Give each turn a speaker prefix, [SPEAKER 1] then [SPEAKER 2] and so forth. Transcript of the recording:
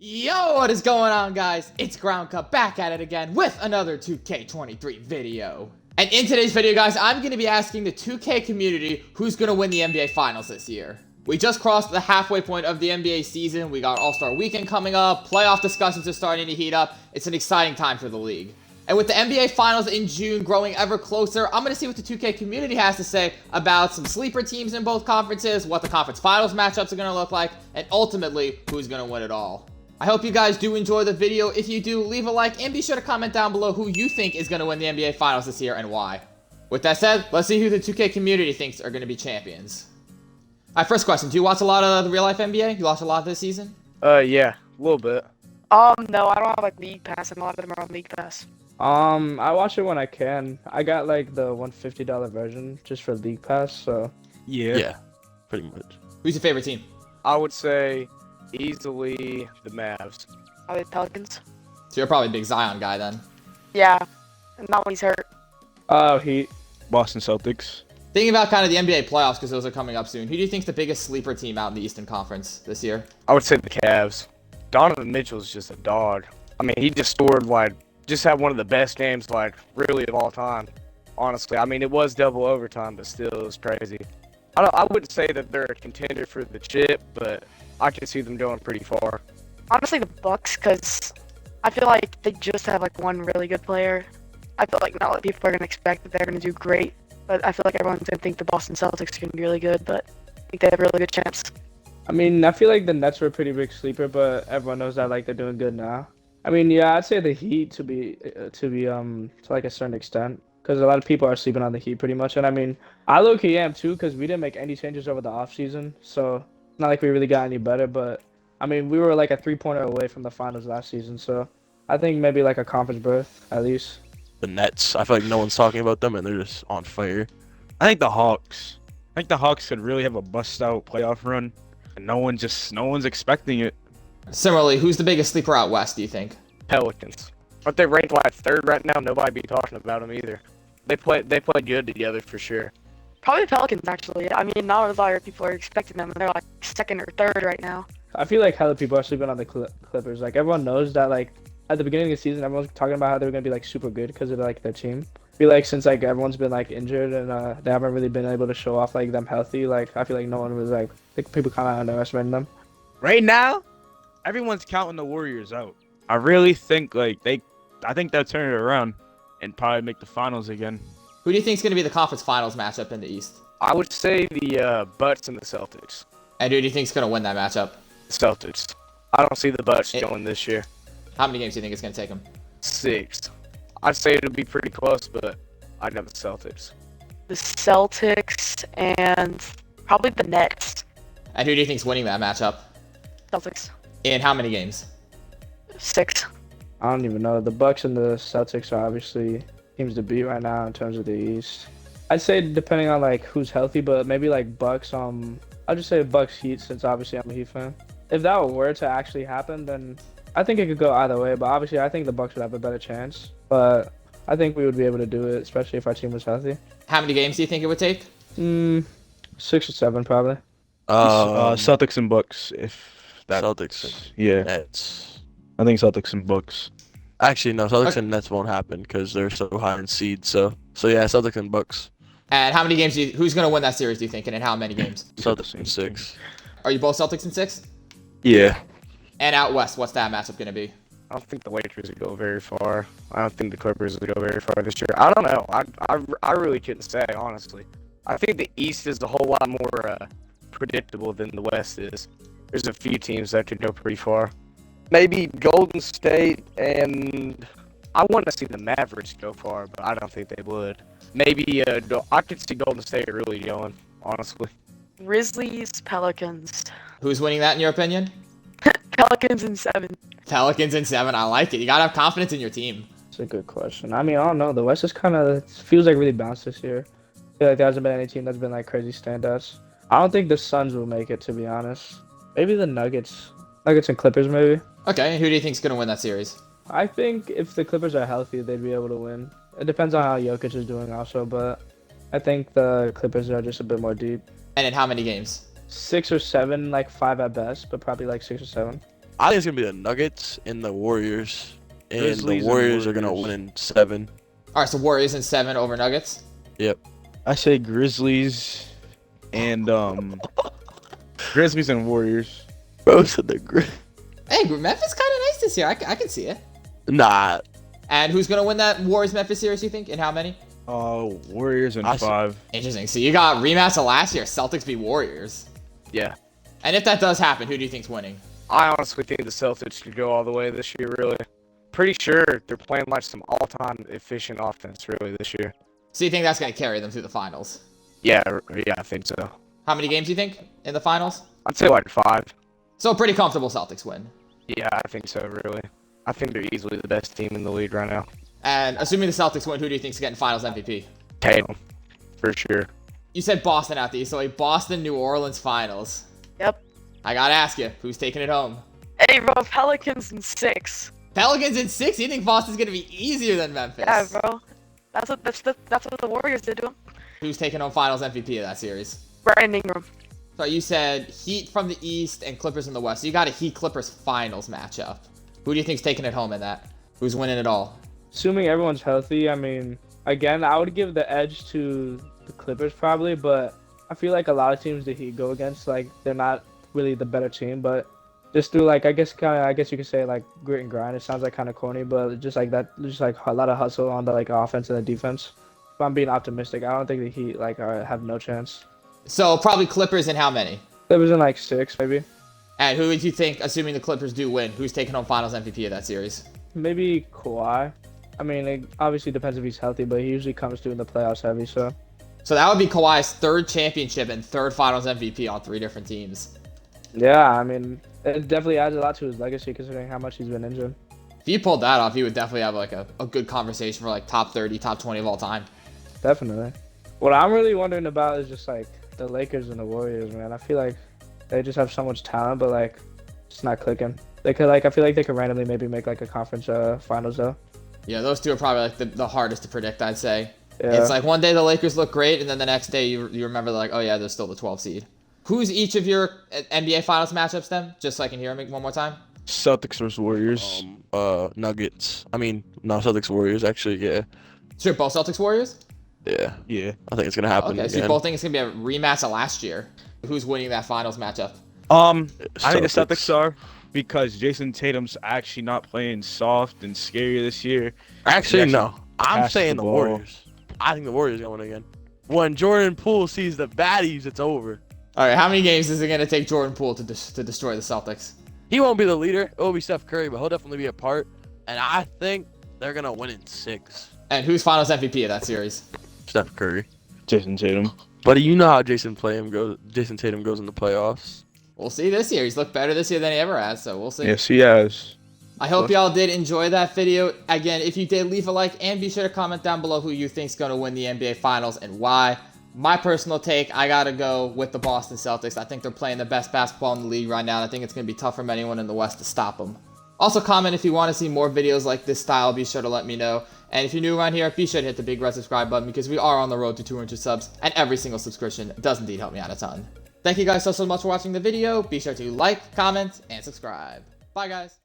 [SPEAKER 1] Yo, what is going on, guys? It's Ground Cup back at it again with another 2K23 video. And in today's video, guys, I'm going to be asking the 2K community who's going to win the NBA Finals this year. We just crossed the halfway point of the NBA season. We got All-Star Weekend coming up. Playoff discussions are starting to heat up. It's an exciting time for the league. And with the NBA Finals in June growing ever closer, I'm going to see what the 2K community has to say about some sleeper teams in both conferences, what the conference finals matchups are going to look like, and ultimately, who's going to win it all. I hope you guys do enjoy the video. If you do, leave a like and be sure to comment down below who you think is going to win the NBA Finals this year and why. With that said, let's see who the 2K community thinks are going to be champions. Alright, first question. Do you watch a lot of the real life NBA? You watch a lot this season?
[SPEAKER 2] Yeah, a little bit.
[SPEAKER 3] No, I don't have like League Pass, and a lot of them are on League Pass.
[SPEAKER 4] I watch it when I can. I got like the $150 version just for League Pass, so.
[SPEAKER 2] Yeah.
[SPEAKER 5] Pretty much.
[SPEAKER 1] Who's your favorite team?
[SPEAKER 2] I would say easily the Mavs.
[SPEAKER 3] Are they Pelicans?
[SPEAKER 1] So you're probably a big Zion guy then.
[SPEAKER 3] Yeah, not when he's hurt.
[SPEAKER 4] Oh, Heat.
[SPEAKER 2] Boston Celtics.
[SPEAKER 1] Thinking about kind of the NBA playoffs because those are coming up soon. Who do you think's the biggest sleeper team out in the Eastern Conference this year?
[SPEAKER 2] I would say the Cavs. Donovan Mitchell's just a dog. I mean, he just scored just had one of the best games really of all time. Honestly, I mean, it was double overtime, but still, it was crazy. I wouldn't say that they're a contender for the chip, but I can see them going pretty far.
[SPEAKER 3] Honestly, the Bucks, because I feel like they just have like one really good player. I feel like not a lot of people are gonna expect that they're gonna do great, but I feel like everyone's gonna think the Boston Celtics are gonna be really good. But I think they have a really good chance.
[SPEAKER 4] I mean, I feel like the Nets were a pretty big sleeper, but everyone knows that like they're doing good now. I mean, yeah, I'd say the Heat to like a certain extent, because a lot of people are sleeping on the Heat pretty much, and I mean, I low-key am too, because we didn't make any changes over the offseason, so it's not like we really got any better, but I mean, we were like a 3-pointer away from the finals last season, so I think maybe like a conference berth at least.
[SPEAKER 5] The Nets. I feel like no one's talking about them, and they're just on fire.
[SPEAKER 6] I think the Hawks. I think the Hawks could really have a bust-out playoff run, and no one's expecting it.
[SPEAKER 1] Similarly, who's the biggest sleeper out west, do you think?
[SPEAKER 2] Pelicans. Aren't they ranked third right now? Nobody be talking about them either. They play good together for sure.
[SPEAKER 3] Probably the Pelicans, actually. I mean, not a lot of people are expecting them, and they're like second or third right now.
[SPEAKER 4] I feel like hella people are sleeping on the Clippers. Like, everyone knows that, like, at the beginning of the season, everyone's talking about how they were going to be, like, super good because of, like, their team. I feel like since, like, everyone's been, like, injured and they haven't really been able to show off, like, them healthy, like, I feel like no one was, like, I think people kind of underestimating them.
[SPEAKER 6] Right now, everyone's counting the Warriors out. I really think, I think they'll turn it around and probably make the finals again.
[SPEAKER 1] Who do you think's going to be the conference finals matchup in the East?
[SPEAKER 2] I would say the Bucks and the Celtics.
[SPEAKER 1] And who do you think's going to win that matchup?
[SPEAKER 2] Celtics. I don't see the Bucks going this year.
[SPEAKER 1] How many games do you think it's going to take them?
[SPEAKER 2] 6. I'd say it'll be pretty close, but I'd have the Celtics.
[SPEAKER 3] The Celtics and probably the Nets.
[SPEAKER 1] And who do you think's winning that matchup?
[SPEAKER 3] Celtics.
[SPEAKER 1] In how many games?
[SPEAKER 3] 6.
[SPEAKER 4] I don't even know. The Bucks and the Celtics are obviously teams to beat right now in terms of the East. I'd say depending on like who's healthy, but maybe like Bucks. I'll just say Bucks Heat since obviously I'm a Heat fan. If that were to actually happen, then I think it could go either way. But obviously, I think the Bucks would have a better chance. But I think we would be able to do it, especially if our team was healthy.
[SPEAKER 1] How many games do you think it would take?
[SPEAKER 4] 6 or 7 probably.
[SPEAKER 6] Celtics and Bucks, if that.
[SPEAKER 5] Celtics.
[SPEAKER 6] Yeah,
[SPEAKER 5] Nets.
[SPEAKER 6] I think Celtics and Bucks.
[SPEAKER 5] Actually, no. Celtics
[SPEAKER 1] Okay.
[SPEAKER 5] and Nets won't happen because they're so high in seed. So yeah, Celtics and Bucks.
[SPEAKER 1] And how many games who's going to win that series, do you think, and in how many games?
[SPEAKER 5] Celtics in 6.
[SPEAKER 1] Are you both Celtics in 6?
[SPEAKER 6] Yeah.
[SPEAKER 1] And out west, what's that matchup going to be?
[SPEAKER 2] I don't think the Lakers would go very far. I don't think the Clippers would go very far this year. I don't know. I really couldn't say, honestly. I think the East is a whole lot more predictable than the West is. There's a few teams that could go pretty far. Maybe Golden State, and I want to see the Mavericks go far, but I don't think they would. Maybe I could see Golden State really going, honestly.
[SPEAKER 3] Grizzlies, Pelicans.
[SPEAKER 1] Who's winning that in your opinion?
[SPEAKER 3] Pelicans in 7.
[SPEAKER 1] Pelicans in 7. I like it. You got to have confidence in your team.
[SPEAKER 4] It's a good question. I mean, I don't know. The West is kind of feels like really balanced this year. I feel like there hasn't been any team that's been like crazy standouts. I don't think the Suns will make it, to be honest. Maybe the Nuggets and Clippers, maybe.
[SPEAKER 1] Okay, and who do you think's going to win that series?
[SPEAKER 4] I think if the Clippers are healthy, they'd be able to win. It depends on how Jokic is doing also, but I think the Clippers are just a bit more deep.
[SPEAKER 1] And in how many games?
[SPEAKER 4] 6 or 7, like 5 at best, but probably like 6 or 7.
[SPEAKER 5] I think it's gonna be the Nuggets and the Warriors, and
[SPEAKER 6] Grizzlies
[SPEAKER 5] the
[SPEAKER 6] and
[SPEAKER 5] Warriors are gonna
[SPEAKER 6] Warriors.
[SPEAKER 5] win in 7.
[SPEAKER 1] All right, so Warriors in 7 over Nuggets.
[SPEAKER 6] I say Grizzlies and Grizzlies and Warriors.
[SPEAKER 5] Bro said the
[SPEAKER 1] Hey, Memphis kind of nice this year. I can see it.
[SPEAKER 5] Nah.
[SPEAKER 1] And who's gonna win that Warriors-Memphis series? You think, and how many?
[SPEAKER 6] Warriors in
[SPEAKER 5] I see.
[SPEAKER 6] 5.
[SPEAKER 1] Interesting. So you got rematch of last year. Celtics beat Warriors.
[SPEAKER 2] Yeah.
[SPEAKER 1] And if that does happen, who do you think's winning?
[SPEAKER 2] I honestly think the Celtics could go all the way this year, really. Pretty sure they're playing like some all-time efficient offense, really, this year.
[SPEAKER 1] So you think that's gonna carry them through the finals?
[SPEAKER 2] Yeah, I think so.
[SPEAKER 1] How many games do you think in the finals?
[SPEAKER 2] I'd say like 5.
[SPEAKER 1] So a pretty comfortable Celtics win.
[SPEAKER 2] Yeah, I think so, really. I think they're easily the best team in the league right now.
[SPEAKER 1] And assuming the Celtics win, who do you think's getting Finals MVP?
[SPEAKER 2] Tatum, for sure.
[SPEAKER 1] You said Boston out there, so a Boston-New Orleans Finals.
[SPEAKER 3] Yep.
[SPEAKER 1] I gotta ask you, who's taking it home?
[SPEAKER 3] Hey, bro, Pelicans in 6.
[SPEAKER 1] Pelicans in 6. You think Boston's gonna be easier than Memphis?
[SPEAKER 3] Yeah, bro. That's what the Warriors did to him.
[SPEAKER 1] Who's taking home Finals MVP of that series?
[SPEAKER 3] Brandon Ingram.
[SPEAKER 1] So you said Heat from the East and Clippers in the West. So you got a Heat-Clippers Finals matchup. Who do you think's taking it home in that? Who's winning it all?
[SPEAKER 4] Assuming everyone's healthy, I mean, again, I would give the edge to the Clippers probably, but I feel like a lot of teams the Heat go against, like, they're not really the better team, but just through, like, I guess you could say, like, grit and grind. It sounds like kind of corny, but just like that, just like a lot of hustle on the, like, offense and the defense. If I'm being optimistic, I don't think the Heat, like, have no chance.
[SPEAKER 1] So probably Clippers in how many?
[SPEAKER 4] Clippers in, like, 6, maybe.
[SPEAKER 1] And who would you think, assuming the Clippers do win, who's taking home Finals MVP of that series?
[SPEAKER 4] Maybe Kawhi. I mean, it obviously depends if he's healthy, but he usually comes through in the playoffs heavy, so.
[SPEAKER 1] So that would be Kawhi's 3rd championship and 3rd Finals MVP on 3 different teams.
[SPEAKER 4] Yeah, I mean, it definitely adds a lot to his legacy considering how much he's been injured.
[SPEAKER 1] If you pulled that off, you would definitely have like a good conversation for like top 30, top 20 of all time.
[SPEAKER 4] Definitely. What I'm really wondering about is just like the Lakers and the Warriors, man. I feel like they just have so much talent, but like it's not clicking. They could I feel like they could randomly maybe make like a conference finals though.
[SPEAKER 1] Yeah, those two are probably like the hardest to predict, I'd say.
[SPEAKER 4] Yeah.
[SPEAKER 1] It's like one day the Lakers look great, and then the next day you remember like, oh yeah, they're still the 12th seed. Who's each of your NBA Finals matchups then? Just so I can hear them one more time.
[SPEAKER 6] Celtics versus Warriors.
[SPEAKER 5] Nuggets. I mean, no, Celtics Warriors, actually, yeah.
[SPEAKER 1] So you're both Celtics Warriors?
[SPEAKER 5] Yeah.
[SPEAKER 6] Yeah.
[SPEAKER 5] I think it's gonna happen
[SPEAKER 1] Okay, so you
[SPEAKER 5] again.
[SPEAKER 1] both think it's gonna be a rematch of last year. Who's winning that Finals matchup?
[SPEAKER 6] I think the
[SPEAKER 5] Celtics.
[SPEAKER 6] Celtics are because Jason Tatum's actually not playing soft and scary this year.
[SPEAKER 5] Actually,
[SPEAKER 6] He
[SPEAKER 5] no. I'm
[SPEAKER 6] passed
[SPEAKER 5] saying
[SPEAKER 6] the
[SPEAKER 5] the
[SPEAKER 6] ball.
[SPEAKER 5] Warriors. I think the Warriors gonna win again. When Jordan Poole sees the baddies, it's over.
[SPEAKER 1] All right, how many games is it gonna take Jordan Poole to destroy the Celtics?
[SPEAKER 5] He won't be the leader. It will be Steph Curry, but he'll definitely be a part. And I think they're gonna win in 6.
[SPEAKER 1] And who's Finals MVP of that series?
[SPEAKER 5] Steph Curry.
[SPEAKER 6] Jason Tatum.
[SPEAKER 5] But you know how Jason Tatum goes in the playoffs.
[SPEAKER 1] We'll see this year. He's looked better this year than he ever has, so we'll see.
[SPEAKER 6] Yes, he has.
[SPEAKER 1] I hope y'all did enjoy that video. Again, if you did, leave a like and be sure to comment down below who you think's going to win the NBA Finals and why. My personal take, I got to go with the Boston Celtics. I think they're playing the best basketball in the league right now, and I think it's going to be tough for anyone in the West to stop them. Also, comment if you want to see more videos like this style. Be sure to let me know. And if you're new around here, be sure to hit the big red subscribe button because we are on the road to 200 subs, and every single subscription does indeed help me out a ton. Thank you guys so much for watching the video. Be sure to like, comment, and subscribe. Bye, guys.